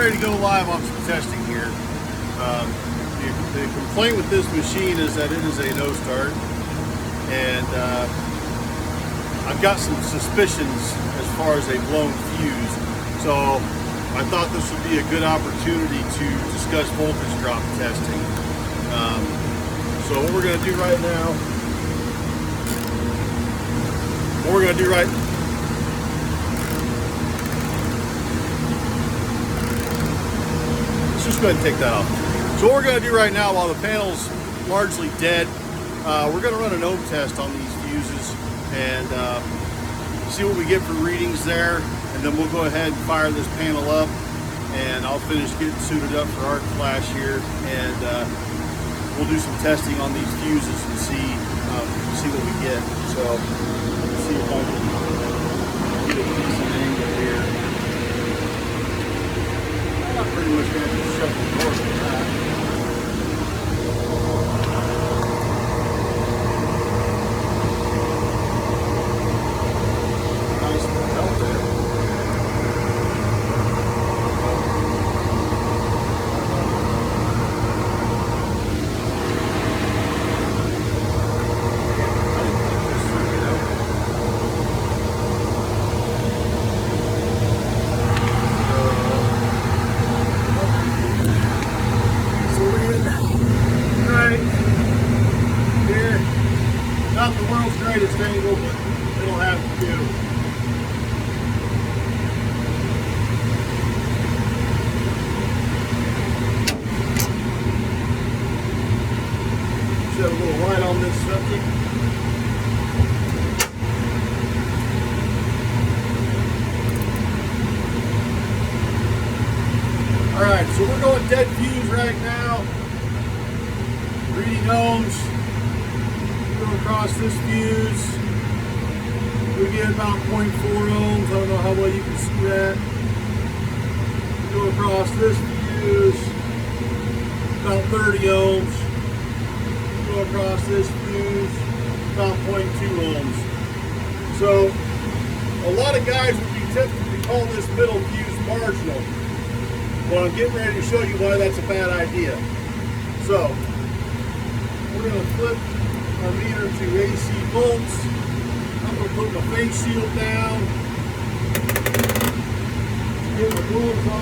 ready to go live on some testing here. The complaint with this machine is that it is a no start, and I've got some suspicions as far as a blown fuse. So I thought this would be a good opportunity to discuss voltage drop testing. So what we're going to do right now, let's just go ahead and take that off. So what we're going to do right now, while the panel's largely dead, we're going to run an ohm test on these fuses and see what we get for readings there, and then we'll go ahead and fire this panel up, and I'll finish getting suited up for arc flash here, and we'll do some testing on these fuses and see what we get. So let's see if I can get a decent angle here. I'm pretty much going to have to shut the door for that. Not the world's greatest angle, but it'll have to do. Shed a little light on this subject. Alright, so we're going dead fuse right now. Reading ohms. Across this fuse, we get about 0.4 ohms. I don't know how well you can see that. We go across this fuse, about 30 ohms. We go across this fuse, about 0.2 ohms. So a lot of guys would be tempted to call this middle fuse marginal. Well, I'm getting ready to show you why that's a bad idea. So we're going to flip our meter to AC volts. I'm going to put my face shield down, get my gloves on.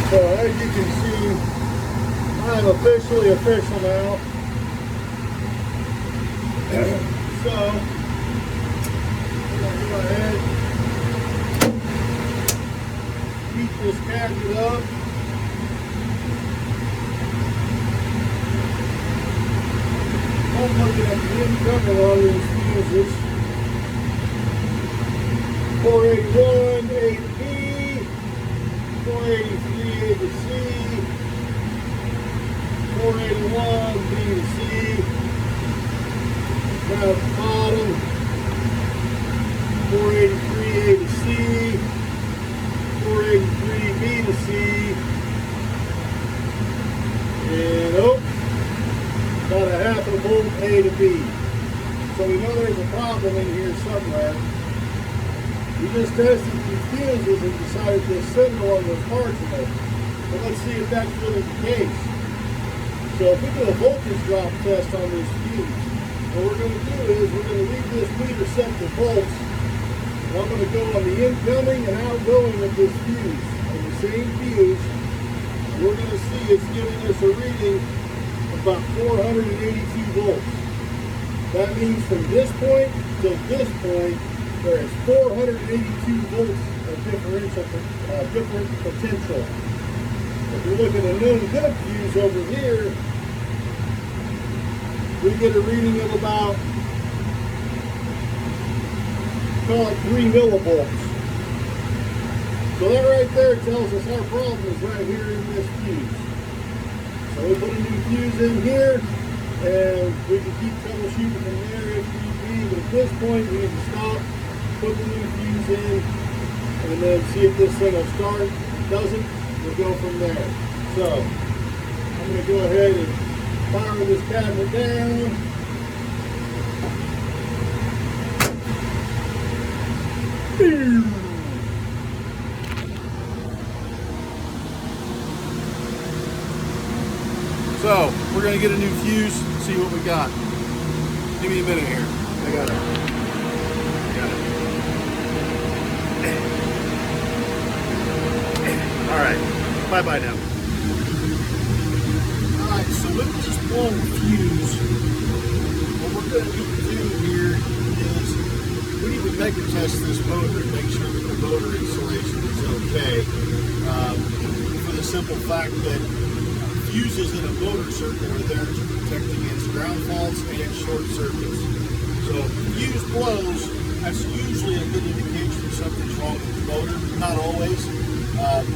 So as you can see, I'm officially official now. So we're going to go ahead, heat this gadget up. I'm looking at the incoming on these fuses. 481 A to B, 483 A to C, 481 B to C, down at the bottom, 483 A to C, 483 B to C, and about a half a volt A to B. So we know there's a problem in here somewhere. We just tested these fuses and decided this signal one was marginal. But let's see if that's really the case. So if we do a voltage drop test on this fuse, what we're going to do is we're going to leave this meter set to volts. And I'm going to go on the incoming and outgoing of this fuse. On the same fuse, we're going to see it's giving us a reading of about 482 volts. That means from this point to this point, there is 482 volts of different potential. If we look at a known good fuse over here, we get a reading of about, call it 3 millivolts. So that right there tells us our problem is right here in this fuse. So we put a new fuse in here, and we can keep troubleshooting from there if need be. But at this point, we need to stop, put the new fuse in, and then see if this thing will start. If it doesn't, we'll go from there. So I'm going to go ahead and fire this cabinet down. So we're going to get a new fuse, see what we got. Give me a minute here. I got it. All right. Bye-bye now. All right, so with this blown fuse, what we're going to need to do here is we need to mega test this motor and make sure that the motor insulation is okay. For the simple fact that fuses in a motor circuit are there to protect against ground faults and short circuits. So if the fuse blows, that's usually a good indication something's wrong with the motor. Not always.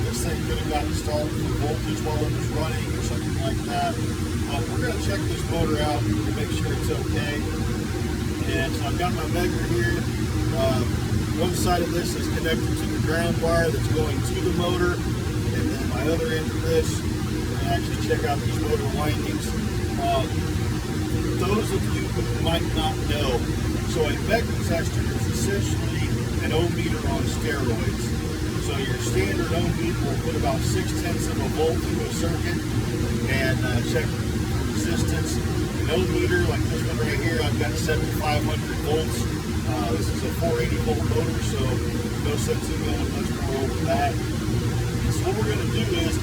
This thing could have gotten stalled for voltage while it was running or something like that. We're going to check this motor out to make sure it's okay. And so I've got my megger here. One side of this is connected to the ground wire that's going to the motor, and then my other end of this, actually check out these motor windings. Those of you who might not know, so a megger tester is essentially an ohm meter on steroids. So your standard ohm meter will put about 0.6 of a volt into a circuit and check resistance. An ohm meter like this one right here, I've got 7,500 volts. This is a 480 volt motor, so no sense in going much more over that. So what we're going to do is,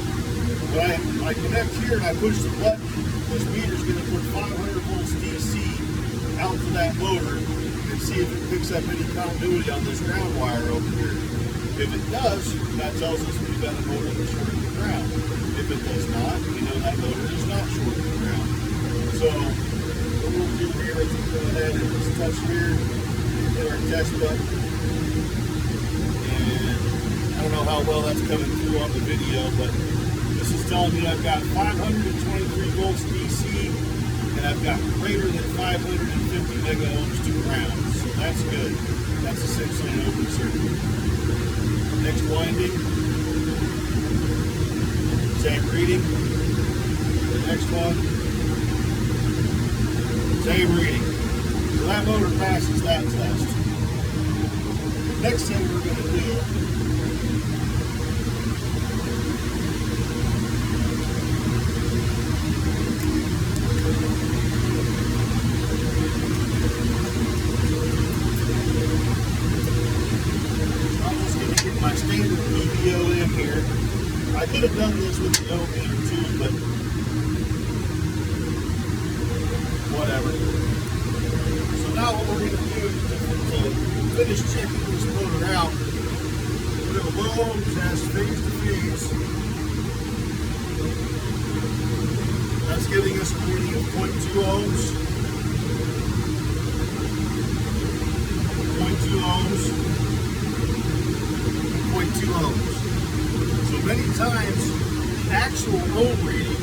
when I connect here and I push the button, this meter is going to put 500 volts DC out to that motor and see if it picks up any continuity on this ground wire over here. If it does, that tells us we've got a motor that's short of the ground. If it does not, we know that motor is not short of the ground. So what we'll do here is go ahead and just touch here, hit our test button, and I don't know how well that's coming through on the video, but this is telling me I've got 523 volts DC, and I've got greater than 550 mega ohms to ground. So that's good. That's essentially an open circuit. Next winding, same reading. The next one, same reading. So that motor passes that test. Next thing we're going to do, my standard PBO in here. I could have done this with the ohm meter too, but whatever. So now what we're going to do to finish checking this motor out, we're going to low ohm test phase to phase. That's giving us a reading of 0.2 ohms. 0.2 ohms. 0.2 ohms. So many times, the actual ohm reading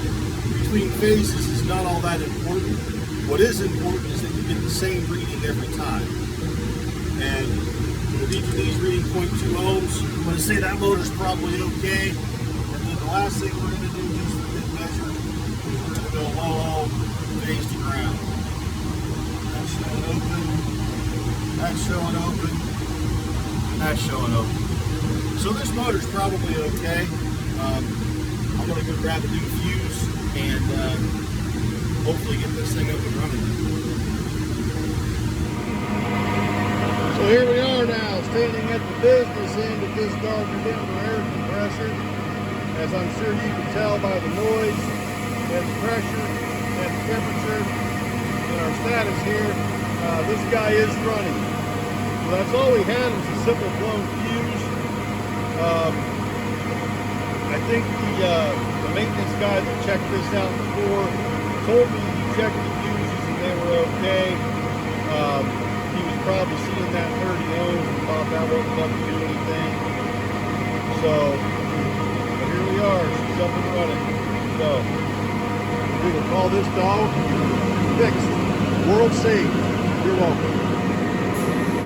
between phases is not all that important. What is important is that you get the same reading every time. And with each of these reading 0.2 ohms, I'm going to say that motor's probably okay. And then the last thing we're going to do just for good measure is we're going to go low ohm, phase to ground. That's showing open. That's showing open. That's showing open. So this motor's probably okay. I'm going to go grab a new fuse and hopefully get this thing up and running. So here we are now, standing at the business end of this Gardner Denver air compressor. As I'm sure you can tell by the noise and the pressure and the temperature and our status here, this guy is running. So that's all we had was a simple blown fuse. I think the maintenance guy that checked this out before told me he checked the fuses and they were okay. He was probably seeing that 30 ohms and thought that wasn't going to do anything. So, but here we are, she's up and running. So, we will call this dog fixed. World saved. You're welcome.